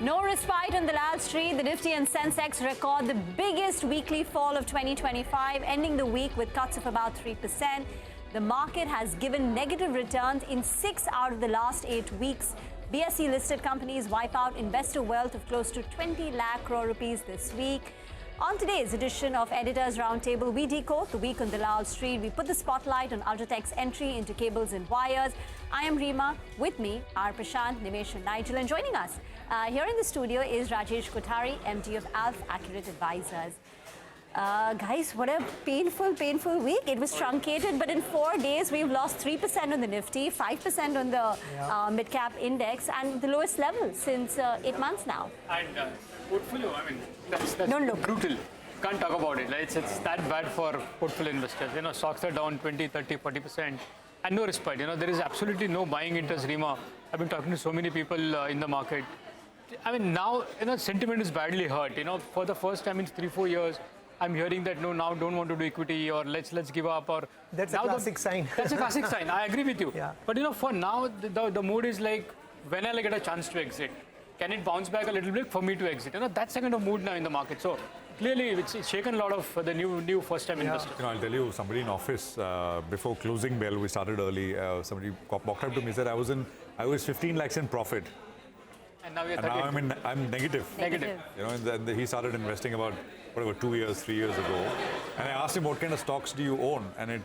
No respite on the Lal Street. The Nifty and sensex record the biggest weekly fall of 2025, ending the week with cuts of about 3%. The market has given negative returns in 6 out of the last 8 weeks. BSE-listed companies wipe out investor wealth of close to 20 lakh crore rupees this week. On today's edition of Editors Roundtable, we decode the week on the Lal Street. We put the spotlight on UltraTech's entry into cables and wires. I am Reema. With me are Prashant, Nimesh and Nigel. And joining us here in the studio is Rajesh Kothari, MD of Alf Accurate Advisors. Guys, what a painful week. It was truncated, but in 4 days, we've lost 3% on the Nifty, 5% on the mid-cap index, and the lowest level since 8 months now. And portfolio, I mean, that's brutal. Can't talk about it. Right? It's that bad for portfolio investors. You know, stocks are down 20, 30, 40%, and no respite. You know, there is absolutely no buying interest, Reema. I've been talking to so many people in the market. I mean, now, you know, sentiment is badly hurt. You know, for the first time in 3-4 years, I'm hearing that no, now don't want to do equity, or let's give up, or that's a classic sign. That's a classic sign. I agree with you. Yeah. But you know, for now, the mood is like, when I'll get a chance to exit, can it bounce back a little bit for me to exit? You know, that's the kind of mood now in the market. So clearly, it's shaken a lot of the new first-time investors. You know, I'll tell you, somebody in office before closing bell, we started early. Somebody walked up to me and said, I was 15 lakhs in profit. And now I'm negative. Negative. You know, and then he started investing about, whatever, 2 years, 3 years ago. And I asked him, what kind of stocks do you own? And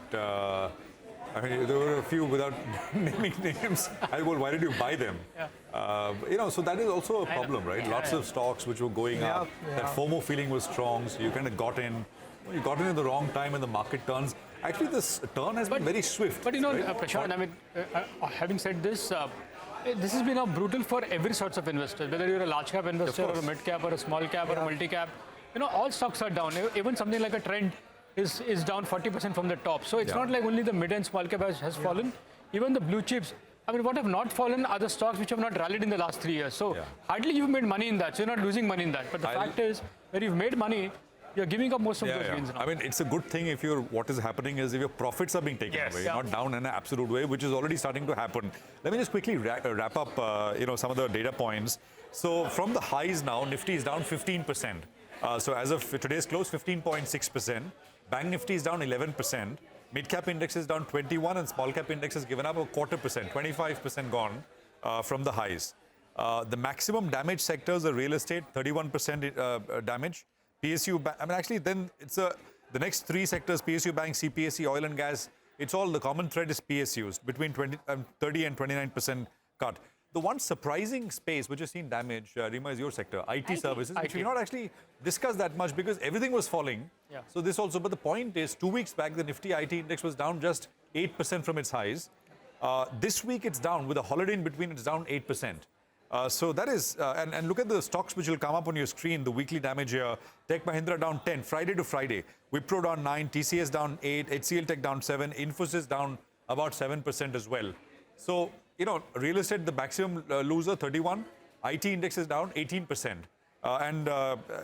I mean, there were a few without naming names. I said, well, why did you buy them? Yeah. You know, so that is also a problem, right? Lots of stocks which were going up. That FOMO feeling was strong, so you kind of got in. You got in at the wrong time and the market turns. Actually, this turn has been very swift. But you know, right? Prashant, I mean, having said this, this has been brutal for every sorts of investors, whether you're a large cap investor or a mid cap or a small cap or a multi cap. You know, all stocks are down. Even something like a trend is down 40% from the top. So it's not like only the mid and small cap has fallen. Even the blue chips, I mean, what have not fallen are the stocks which have not rallied in the last 3 years. So hardly you've made money in that. So you're not losing money in that. But the fact is, when you've made money, you're giving up most of those gains now. I mean, it's a good thing if what is happening is if your profits are being taken away, not down in an absolute way, which is already starting to happen. Let me just quickly wrap up, you know, some of the data points. So from the highs now, Nifty is down 15%. So as of today's close, 15.6%. Bank Nifty is down 11%. Mid-cap index is down 21%, and small-cap index has given up a 0.25%, 25% gone from the highs. The maximum damage sectors are real estate, 31% damage. PSU, I mean, actually, then it's the next 3 sectors, PSU Bank, CPSE, oil and gas, it's all, the common thread is PSUs, between 30 and 29% cut. The one surprising space which has seen damage, Reema, is your sector, IT services, which we not actually discussed that much because everything was falling. So this also, but the point is, 2 weeks back, the Nifty IT index was down just 8% from its highs. This week it's down, with a holiday in between, it's down 8%. So that is, and look at the stocks which will come up on your screen, the weekly damage here. Tech Mahindra down 10, Friday to Friday. Wipro down 9, TCS down 8, HCL Tech down 7, Infosys down about 7% as well. So, you know, real estate, the maximum loser, 31. IT index is down 18%.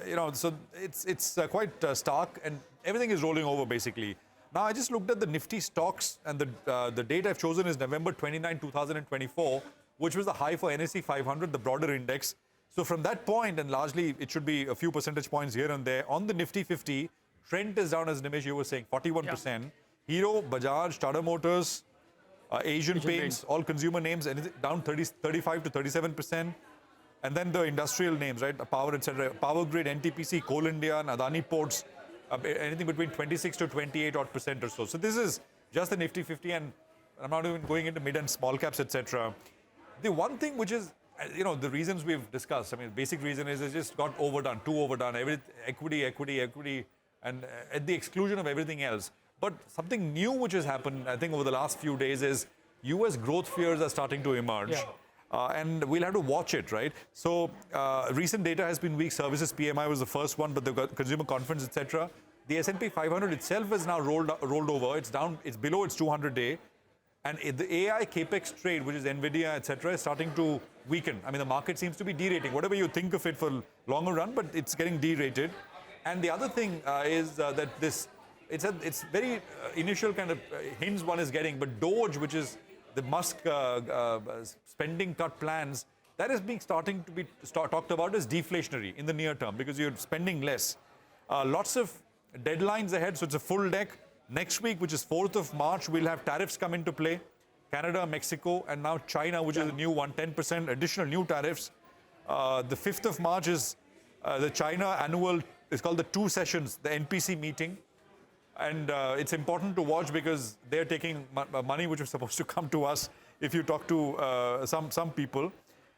You know, so it's quite stark, and everything is rolling over basically. Now, I just looked at the Nifty stocks, and the date I've chosen is November 29, 2024, which was the high for NSE 500, the broader index. So from that point, and largely it should be a few percentage points here and there, on the Nifty 50, Trent is down, as Nimesh, you were saying, 41%. Hero, Bajaj, Tata Motors, Asian Paints, all consumer names, down 35 to 37%. And then the industrial names, right, Power, etc., Power Grid, NTPC, Coal India, and Adani Ports, anything between 26 to 28% or so. So this is just the Nifty 50, and I'm not even going into mid and small caps, etc. The one thing which is, you know, the reasons we've discussed, I mean, the basic reason is it's just got overdone, too overdone, equity, and at the exclusion of everything else. But something new which has happened, I think, over the last few days is US growth fears are starting to emerge. And we'll have to watch it, right? So recent data has been weak. Services PMI was the first one, but the consumer confidence, etc. The S&P 500 itself is now rolled over. It's down, it's below its 200-day. And the AI capex trade, which is NVIDIA, etc., is starting to weaken. I mean, the market seems to be derating. Whatever you think of it for longer run, but it's getting derated. And the other thing is that it's very initial kind of hints one is getting, but Doge, which is the Musk spending cut plans, that is starting to be talked about as deflationary in the near term because you're spending less. Lots of deadlines ahead, so it's a full deck. Next week, which is 4th of March, we'll have tariffs come into play. Canada, Mexico, and now China, which is a new one, 10% additional new tariffs. The 5th of March is the China annual, it's called the 2 sessions, the NPC meeting. And it's important to watch because they're taking money which is supposed to come to us if you talk to some people.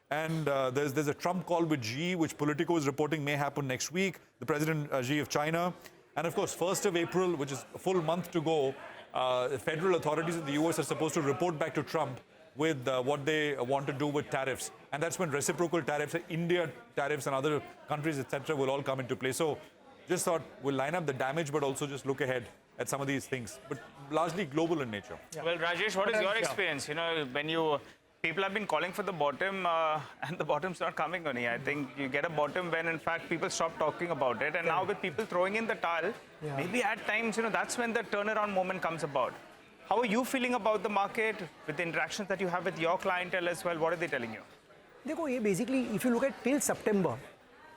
And there's a Trump call with Xi, which Politico is reporting may happen next week, the President Xi of China. And of course, 1st of April, which is a full month to go, federal authorities in the US are supposed to report back to Trump with what they want to do with tariffs. And that's when reciprocal tariffs, India tariffs and other countries, etc., will all come into play. So just thought we'll line up the damage, but also just look ahead at some of these things, but largely global in nature. Yeah. Well, Rajesh, what is your experience? You know, when people have been calling for the bottom and the bottom's not coming only. I think you get a bottom when, in fact, people stop talking about it. And now with people throwing in the towel, maybe at times, that's when the turnaround moment comes about. How are you feeling about the market with the interactions that you have with your clientele as well? What are they telling you? Dekho, basically, if you look at till September,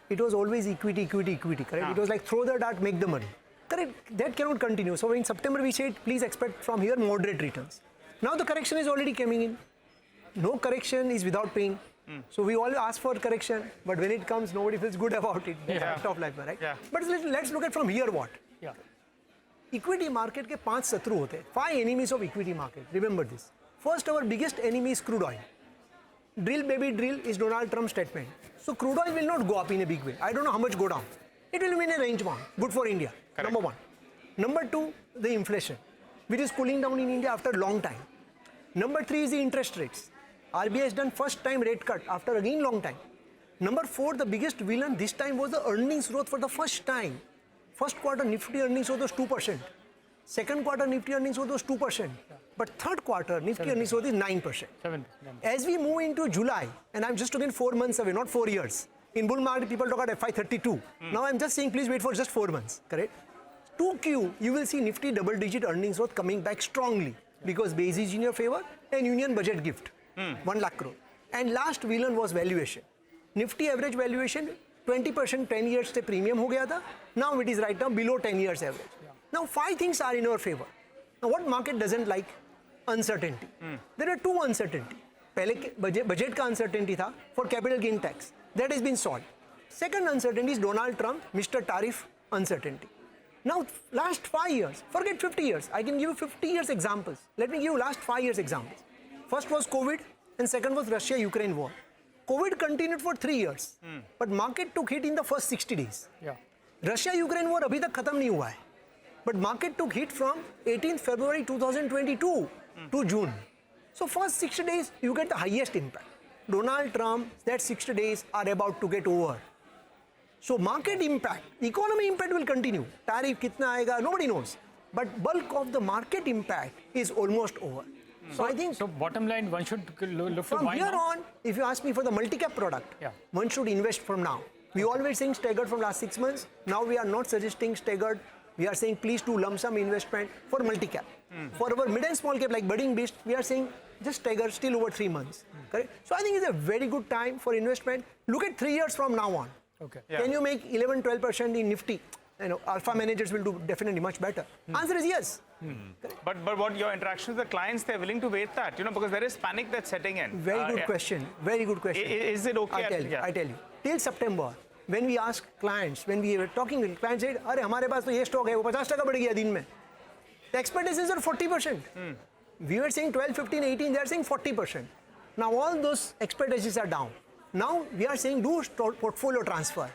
it was always equity, correct? It was like throw the dart, make the money. Correct? That cannot continue. So in September, we said, please expect from here moderate returns. Now the correction is already coming in. No correction is without pain. So we all ask for correction, but when it comes, nobody feels good about it. That's fact of life, right? But let's look at from here what. Equity market के 5 शत्रु होते हैं. 5 enemies of equity market. Remember this. First, our biggest enemy is crude oil. Drill, baby, drill is Donald Trump's statement. So crude oil will not go up in a big way. I don't know how much go down. It will remain a range bound. Good for India. Correct. Number 1. Number 2, the inflation, which is cooling down in India after a long time. Number 3 is the interest rates. RBI has done first time rate cut after again long time. Number 4, the biggest villain this time was the earnings growth for the first time. First quarter Nifty earnings growth was 2%. Second quarter Nifty earnings growth was 2%. But third quarter Nifty earnings growth is 9%. As we move into July, and I'm just talking 4 months away, not 4 years. In bull market, people talk about FY32. Now I'm just saying, please wait for just 4 months, correct? 2Q, you will see Nifty double-digit earnings growth coming back strongly because base is in your favor and union budget gift, 1 lakh crore. And last villain was valuation. Nifty average valuation, 20% 10 years se premium ho gaya tha. Now it is right now below 10 years average. Now 5 things are in our favor. Now what market doesn't like? Uncertainty. There are 2 uncertainty. Pehle budget ka uncertainty tha for capital gain tax. That has been solved. Second uncertainty is Donald Trump, Mr. Tariff uncertainty. Now last 5 years, forget 50 years. I can give you 50 years examples. Let me give you last 5 years examples. First was COVID and second was Russia-Ukraine war. COVID continued for 3 years, but market took hit in the first 60 days. Russia-Ukraine war abhi tak khatam nahi hua hai. But market took hit from 18th February 2022 to June. So first 60 days, you get the highest impact. Donald Trump, that 60 days are about to get over. So market impact, economy impact will continue. Tariff kitna aega, nobody knows. But bulk of the market impact is almost over. So I think... So bottom line, one should look from to buy here now? on, if you ask me for the multi-cap product, one should invest from now. We always saying staggered from last 6 months. Now we are not suggesting staggered. We are saying please do lump sum investment for multi-cap. For our mid and small cap like budding beast, we are saying just stagger still over 3 months. Correct? So I think it's a very good time for investment. Look at 3 years from now on. Okay. Can you make 11-12% in Nifty? Alpha managers will do definitely much better. Answer is yes. But what your interactions with the clients, they're willing to wait that, because there is panic that's setting in. Very good question. Very good question. Is it okay? I tell you. Till September, when we ask clients, when we were talking with clients, said, "Arey, हमारे पास तो ये stock है, वो 50% बढ़ गया दिन में." The expectations are 40%. We were saying 12, 15, 18. They are saying 40%. Now all those expectations are down. Now we are saying do portfolio transfer.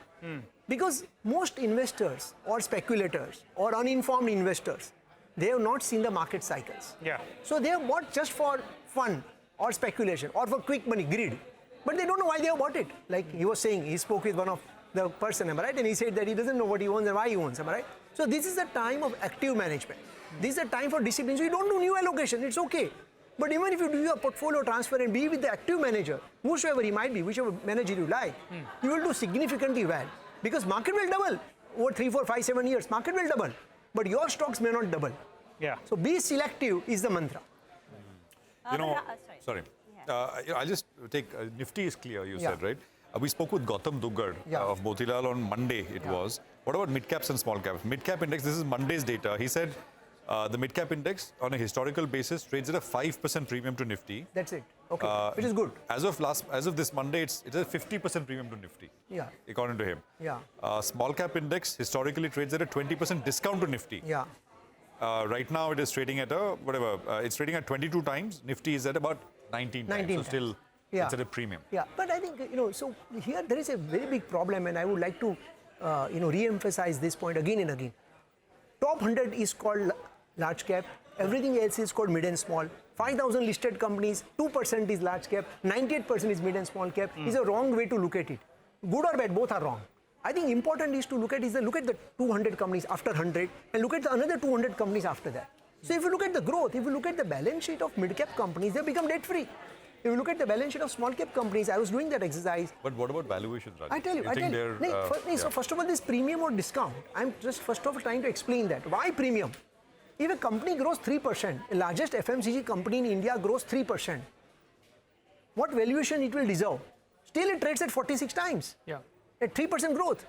Because most investors or speculators or uninformed investors, they have not seen the market cycles. So they have bought just for fun or speculation or for quick money, greed. But they don't know why they have bought it. Like he was saying, he spoke with one of the person, am I right? And he said that he doesn't know what he owns and why he owns, am I right? So this is the time of active management. This is the time for discipline. So you don't do new allocation, it's okay. But even if you do your portfolio transfer and be with the active manager, whosoever he might be, whichever manager you like, you will do significantly well. Because market will double over 3, 4, 5, 7 years. Market will double, but your stocks may not double. So be selective is the mantra. Sorry. I'll just take Nifty is clear, you Yeah. said, right? We spoke with Gautam Duggad of Motilal on Monday, it was. What about mid-caps and small-caps? Mid-cap index, this is Monday's data. He said the mid-cap index on a historical basis trades at a 5% premium to Nifty. That's it. Okay, which is good. As of this Monday, it's a 50% premium to Nifty. Yeah. According to him. Yeah. Small-cap index historically trades at a 20% discount to Nifty. Yeah. Right now, it is trading at it's trading at 22 times. Nifty is at about 19 times. So still, it's at a premium. Yeah, but I think, so here there is a very big problem, and I would like to, re-emphasize this point again and again. Top 100 is called large cap. Everything else is called mid and small. 5,000 listed companies, 2% is large cap, 98% is mid and small cap. Is a wrong way to look at it. Good or bad, both are wrong. I think important is to look at the 200 companies after 100 and look at the another 200 companies after that. So if you look at the growth, if you look at the balance sheet of mid-cap companies, they become debt-free. If you look at the balance sheet of small-cap companies, I was doing that exercise. But what about valuations, Raj? I tell you. So first of all, this premium or discount, I'm just first of all trying to explain that. Why premium? If a company grows 3%, the largest FMCG company in India grows 3%, what valuation it will deserve? Still it trades at 46 times. Yeah. At 3% growth.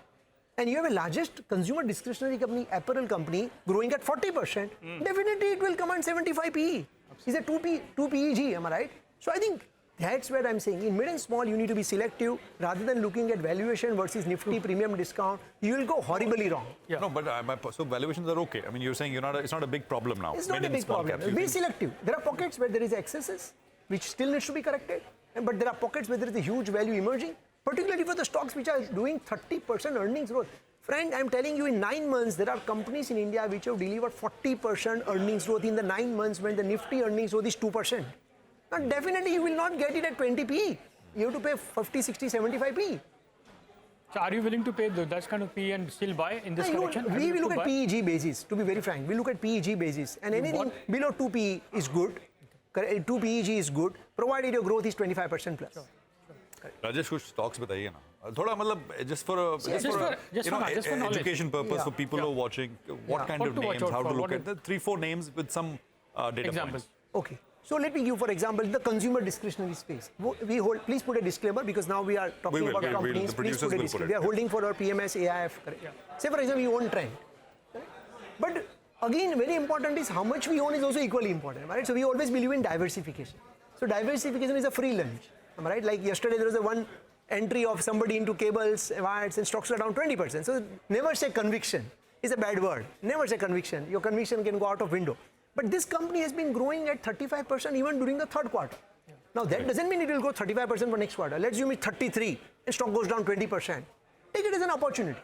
And you have a largest consumer discretionary company, apparel company, growing at 40%, definitely it will command 75 PE. It's a 2 PEG, am I right? So I think that's what I'm saying. In mid and small, you need to be selective. Rather than looking at valuation versus Nifty premium discount, you will go horribly wrong. Yeah. No, but so valuations are okay. I mean, you're saying it's not a big problem now. It's not a big problem. Be selective. There are pockets where there is excesses, which still needs to be corrected. But there are pockets where there is a huge value emerging, particularly for the stocks which are doing 30% earnings growth. Friend, I'm telling you, in 9 months, there are companies in India which have delivered 40% earnings growth in the 9 months when the Nifty earnings growth is 2%. Now, definitely, you will not get it at 20 PE. You have to pay 50, 60, 75 PE. So are you willing to pay that kind of PE and still buy in this correction? We will look at PEG basis, to be very frank. We look at PEG basis. And anything below 2 PE is good. 2 PEG is good, provided your growth is 25% plus. Rajesh, कुछ stocks बताइए ना. थोड़ा मतलब just for education purpose for people who are watching, what kind of names, how to look at the 3-4 names with some data points. Okay. So let me give, for example, the consumer discretionary space. We hold. Please put a disclaimer because now we are talking about companies. Please put a disclaimer. We are holding for our PMS, AIF. Correct? Yeah. Say for example, you own Trend. Correct? But again, very important is how much we own is also equally important. Right? So we always believe in diversification. So diversification is a free lunch. Am I right? Like yesterday, there was a one entry of somebody into cables, wires, and stocks are down 20%. So never say conviction. It's a bad word. Never say conviction. Your conviction can go out of window. But this company has been growing at 35% even during the third quarter. Yeah. Now that doesn't mean it will grow 35% for next quarter. Let's assume it's 33 and stock goes down 20%. Take it as an opportunity.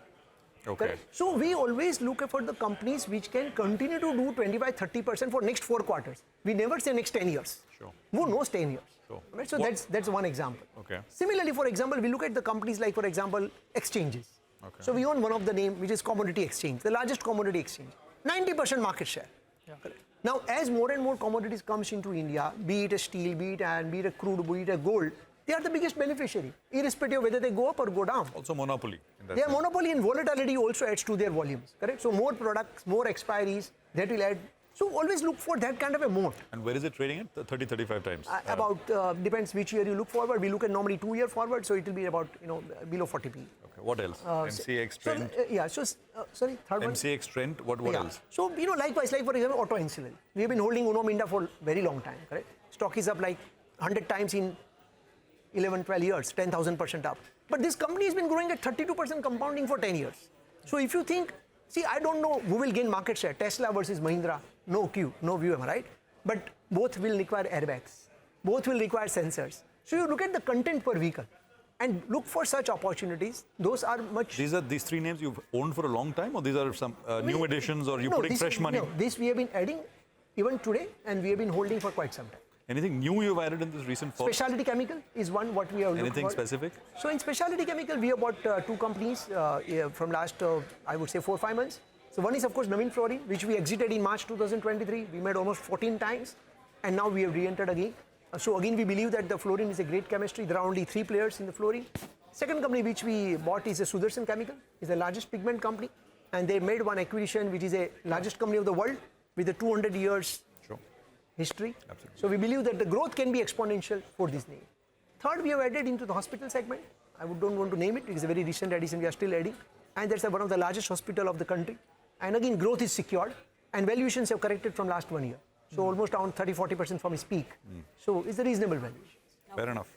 Okay. Correct? So we always look for the companies which can continue to do 25-30% for next 4 quarters. We never say next 10 years. Sure. Who knows 10 years? Sure. Right? So that's one example. Okay. Similarly, for example, we look at the companies like, for example, exchanges. Okay. So we own one of the name, which is Commodity Exchange, the largest commodity exchange. 90% market share. Yeah. Correct. Now, as more and more commodities comes into India, be it a steel, be it iron, be it a crude, be it a gold, they are the biggest beneficiary, irrespective of whether they go up or go down. Also monopoly. They are monopoly, and volatility also adds to their volumes, correct? So more products, more expiries, that will add. So always look for that kind of a moat. And where is it trading at? 30, 35 times? Depends which year you look forward. We look at normally 2 year forward, so it will be about, below 40 PE. Okay, what else? MCX Trend? Sorry, third one? MCX Trend, what else? So, likewise, like for example, auto ancillary. We have been holding Uno Minda for a very long time, correct? Stock is up like 100 times in 11, 12 years, 10,000% up. But this company has been growing at 32% compounding for 10 years. So if you think, I don't know who will gain market share, Tesla versus Mahindra, no view, am I right? But both will require airbags. Both will require sensors. So you look at the content per vehicle and look for such opportunities. Those are much... These 3 names you've owned for a long time, or these are some new additions, or you're putting fresh money? No, this we have been adding even today, and we have been holding for quite some time. Anything new you've added in this recent fall? Specialty chemical is one what we have looked for. Anything specific? So in specialty chemical, we have bought 2 companies from last, I would say 4-5 months. So one is of course Navin Fluorine, which we exited in March 2023. We made almost 14 times, and now we have re-entered again. So again, we believe that the fluorine is a great chemistry. There are only 3 players in the fluorine. Second company which we bought is a Sudarshan Chemical. It's the largest pigment company, and they made one acquisition, which is the largest company of the world with a 200 years history. Absolutely. So we believe that the growth can be exponential for this name. Third, we have added into the hospital segment. I don't want to name it. It's a very recent addition. We are still adding. And that's one of the largest hospital of the country. And again, growth is secured. And valuations have corrected from last 1 year. So almost around 30-40% from its peak. So it's a reasonable valuation. Fair enough.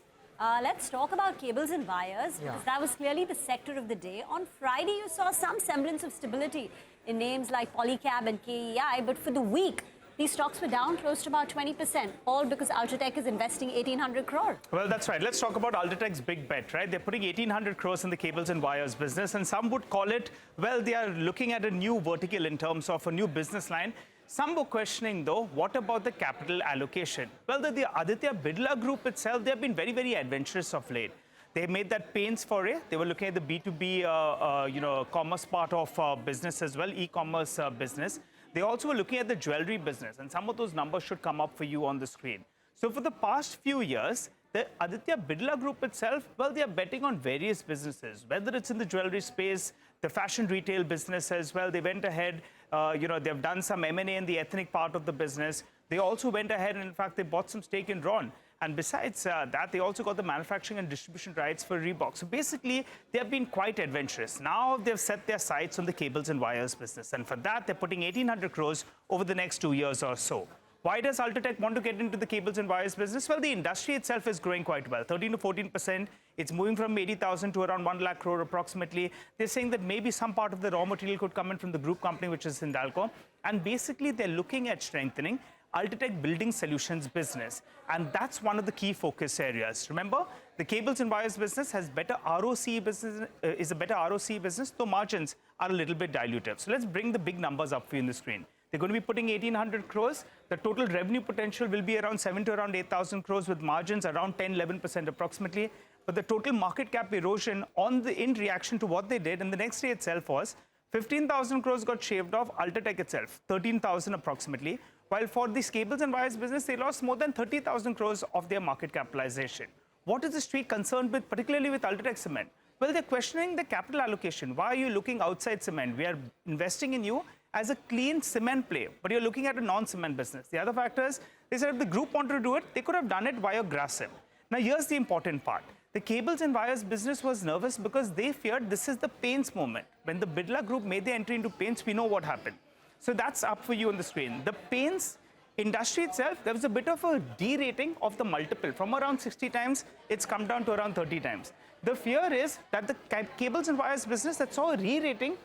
Let's talk about cables and wires, because that was clearly the sector of the day. On Friday, you saw some semblance of stability in names like Polycab and KEI, but for the week, these stocks were down close to about 20%, all because UltraTech is investing 1,800 crore. Well, that's right. Let's talk about UltraTech's big bet, right? They're putting 1,800 crores in the cables and wires business, and some would call it, well, they are looking at a new vertical in terms of a new business line. Some were questioning, though, what about the capital allocation? Well, the Aditya Birla Group itself, they have been very, very adventurous of late. They made that paints foray. They were looking at the B2B, commerce part of business as well, e-commerce business. They also were looking at the jewelry business, and some of those numbers should come up for you on the screen. So for the past few years, the Aditya Birla Group itself, well, they are betting on various businesses, whether it's in the jewelry space, the fashion retail business as well. They went ahead, they've done some M&A in the ethnic part of the business. They also went ahead and, in fact, they bought some stake in Ron. And besides that, they also got the manufacturing and distribution rights for Reebok. So basically, they have been quite adventurous. Now they've set their sights on the cables and wires business. And for that, they're putting 1,800 crores over the next 2 years or so. Why does UltraTech want to get into the cables and wires business? Well, the industry itself is growing quite well, 13 to 14%. It's moving from 80,000 to around 1 lakh crore approximately. They're saying that maybe some part of the raw material could come in from the group company, which is Hindalco. And basically, they're looking at strengthening UltraTech Building Solutions business. And that's one of the key focus areas. Remember, the cables and wires business has better ROC business, is a better ROC business, though margins are a little bit dilutive. So let's bring the big numbers up for you on the screen. They're going to be putting 1,800 crores. The total revenue potential will be around 7 to around 8,000 crores with margins around 10-11% approximately. But the total market cap erosion in reaction to what they did in the next day itself was 15,000 crores got shaved off, UltraTech itself, 13,000 approximately. While for this cables and wires business, they lost more than 30,000 crores of their market capitalization. What is the street concerned with, particularly with UltraTech Cement? Well, they're questioning the capital allocation. Why are you looking outside cement? We are investing in you as a clean cement play, but you're looking at a non-cement business. The other factor is, they said if the group wanted to do it, they could have done it via Grasim. Now, here's the important part. The cables and wires business was nervous because they feared this is the paints moment. When the Birla Group made their entry into paints, we know what happened. So that's up for you on the screen. The paints industry itself, there was a bit of a derating of the multiple. From around 60 times, it's come down to around 30 times. The fear is that the cables and wires business that saw a re-rating,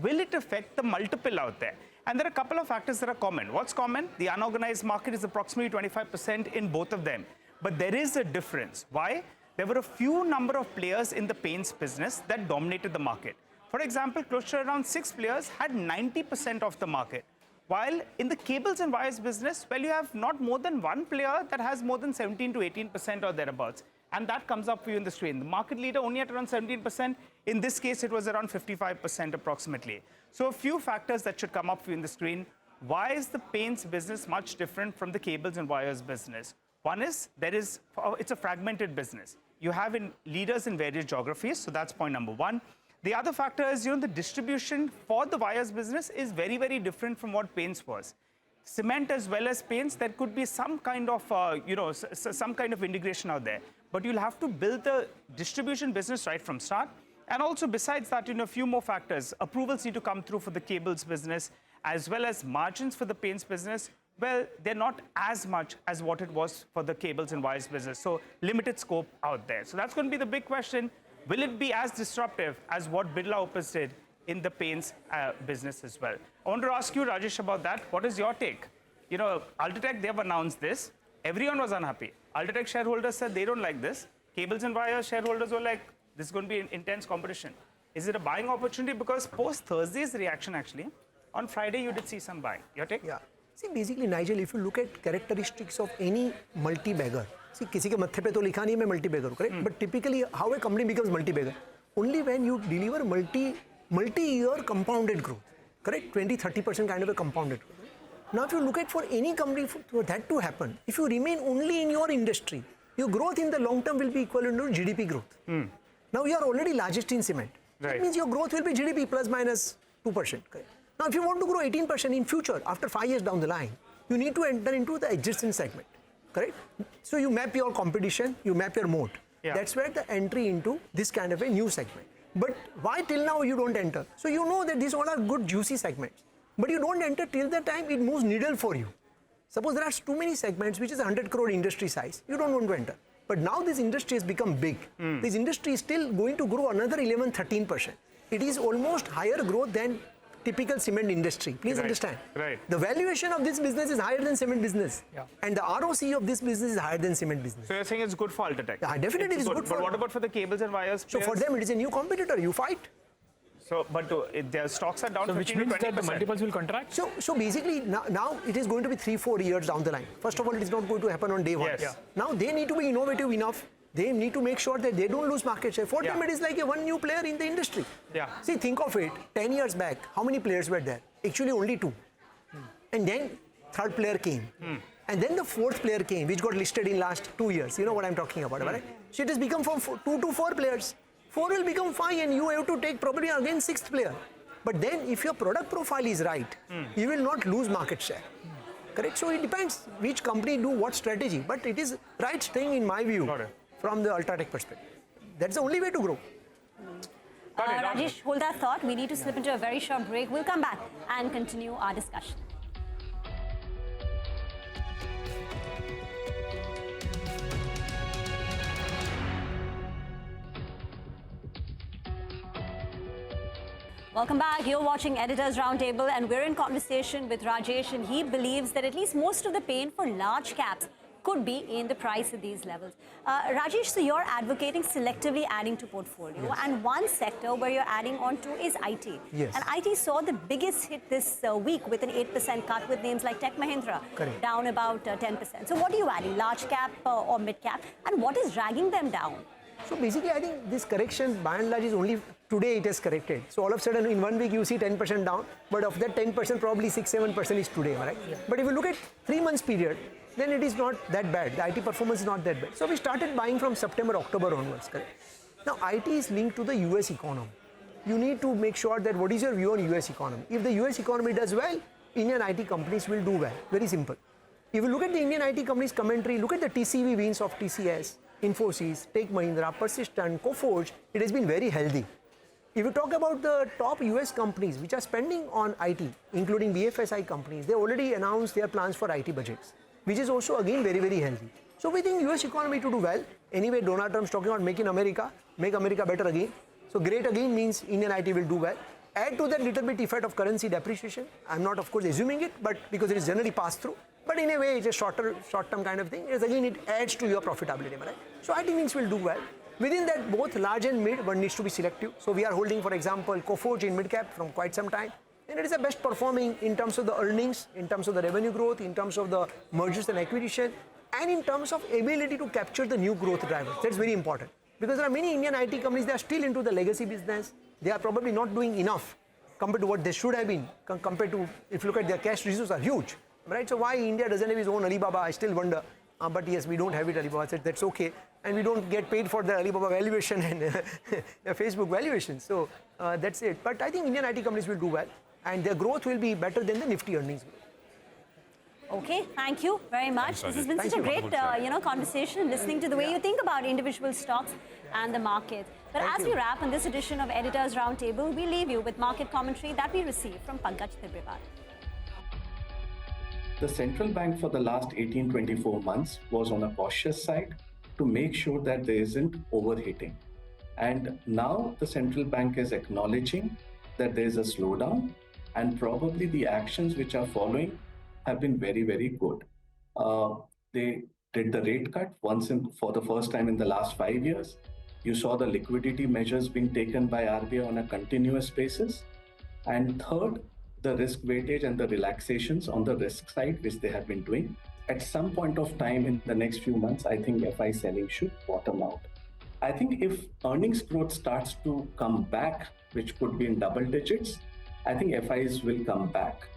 will it affect the multiple out there? And there are a couple of factors that are common. What's common? The unorganized market is approximately 25% in both of them. But there is a difference. Why? There were a few number of players in the paints business that dominated the market. For example, close to around 6 players had 90% of the market. While in the cables and wires business, well, you have not more than one player that has more than 17 to 18% or thereabouts. And that comes up for you in the screen. The market leader only at around 17%. In this case, it was around 55% approximately. So a few factors that should come up for you in the screen. Why is the paints business much different from the cables and wires business? One is, it's a fragmented business. You have leaders in various geographies, so that's point number one. The other factor is, the distribution for the wires business is very, very different from what paints was. Cement as well as paints, there could be some kind of, some kind of integration out there. But you'll have to build the distribution business right from start. And also besides that, a few more factors. Approvals need to come through for the cables business, as well as margins for the paints business. Well, they're not as much as what it was for the cables and wires business. So limited scope out there. So that's going to be the big question. Will it be as disruptive as what Birla Opus did in the paints business as well? I want to ask you, Rajesh, about that. What is your take? UltraTech, they have announced this. Everyone was unhappy. UltraTech shareholders said they don't like this. Cables and wires shareholders were like, this is going to be an intense competition. Is it a buying opportunity? Because post Thursday's reaction, actually, on Friday, you did see some buying. Your take? Yeah. See, basically, Nigel, if you look at characteristics of any multi-bagger, see, किसी के मत्थे पे तो लिखा नहीं मैं multi-bagger, correct? But typically, how a company becomes multi-bagger? Only when you deliver multi-year compounded growth, correct? 20-30% kind of a compounded growth. Now, if you look at for any company for that to happen, if you remain only in your industry, your growth in the long term will be equivalent to GDP growth. Now, you are already largest in cement. Right. That means your growth will be GDP plus minus 2%. Correct? Now, if you want to grow 18% in future, after 5 years down the line, you need to enter into the adjacent segment, correct? So you map your competition, you map your moat. Yeah. That's where the entry into this kind of a new segment. But why till now you don't enter? So you know that these all are good juicy segments, but you don't enter till the time it moves needle for you. Suppose there are too many segments which is 100 crore industry size, you don't want to enter. But now this industry has become big. This industry is still going to grow another 11-13%. It is almost higher growth than typical cement industry. Please understand. Right. The valuation of this business is higher than cement business. Yeah. And the ROC of this business is higher than cement business. So you're saying it's good for UltraTech? Yeah, definitely it is good for. But what about for the cables and wires So for players? them it is a new competitor. You fight. So, but their stocks are down So 15 which to means 20%. that the multiples will contract? So basically now it is going to be 3-4 years down the line. First of all, it is not going to happen on day one. Yes. Yeah. Now they need to be innovative enough. They need to make sure that they don't lose market share. For them, it is like a one new player in the industry. Yeah. See, think of it. 10 years back, how many players were there? Actually, only 2. And then third player came. And then the fourth player came, which got listed in last 2 years. You know what I'm talking about, right? So it has become from 2 to 4 players. 4 will become 5, and you have to take probably again 6th player. But then, if your product profile is right, you will not lose market share. Correct? So it depends which company do what strategy. But it is right thing in my view. Got it. From the UltraTech perspective. That's the only way to grow. Rajesh, hold that thought. We need to slip into a very short break. We'll come back and continue our discussion. Welcome back. You're watching Editors Roundtable, and we're in conversation with Rajesh, and he believes that at least most of the pain for large caps could be in the price at these levels. Rajesh, so you're advocating selectively adding to portfolio, and one sector where you're adding on to is IT. Yes. And IT saw the biggest hit this week with an 8% cut with names like Tech Mahindra, Correct. down about 10%. So what are you adding, large cap or mid cap, and what is dragging them down? So basically, I think this correction by and large is only today it has corrected. So all of a sudden in 1 week you see 10% down, but of that 10% probably 6-7% is today, right? Yeah. But if you look at 3 months period, then it is not that bad. The IT performance is not that bad. So we started buying from September, October onwards, correct? Now IT is linked to the US economy. You need to make sure that what is your view on US economy. If the US economy does well, Indian IT companies will do well. Very simple. If you look at the Indian IT companies commentary, look at the TCV wins of TCS, Infosys, Tech Mahindra, Persistent, Coforge, it has been very healthy. If you talk about the top US companies which are spending on IT, including BFSI companies, they already announced their plans for IT budgets, which is also again very, very healthy. So we think US economy to do well. Anyway, Donald Trump's talking about make America better again. So great again means Indian IT will do well. Add to that little bit effect of currency depreciation. I'm not of course assuming it, but because it is generally passed through. But in a way, it's a short-term kind of thing. Yes, again, it adds to your profitability, right? So IT means will do well. Within that, both large and mid, one needs to be selective. So we are holding, for example, Coforge in mid-cap from quite some time. And it is the best performing in terms of the earnings, in terms of the revenue growth, in terms of the mergers and acquisition, and in terms of ability to capture the new growth drivers. That's very important. Because there are many Indian IT companies that are still into the legacy business. They are probably not doing enough compared to what they should have been, compared to, if you look at their cash reserves are huge. Right? So why India doesn't have its own Alibaba, I still wonder. But yes, we don't have it Alibaba, so that's okay. And we don't get paid for the Alibaba valuation and Facebook valuation. So that's it. But I think Indian IT companies will do well. And their growth will be better than the Nifty earnings growth. Okay, thank you very much. This has been such a great conversation, listening to the way you think about individual stocks and the market. But as we wrap on this edition of Editors Roundtable, we leave you with market commentary that we received from Pankaj Tibrewal. The central bank for the last 18-24 months was on a cautious side to make sure that there isn't overheating. And now the central bank is acknowledging that there is a slowdown, and probably the actions which are following have been very, very good. They did the rate cut for the first time in the last 5 years. You saw the liquidity measures being taken by RBI on a continuous basis. And third, the risk weightage and the relaxations on the risk side, which they have been doing. At some point of time in the next few months, I think FI selling should bottom out. I think if earnings growth starts to come back, which could be in double digits, I think FIs will come back.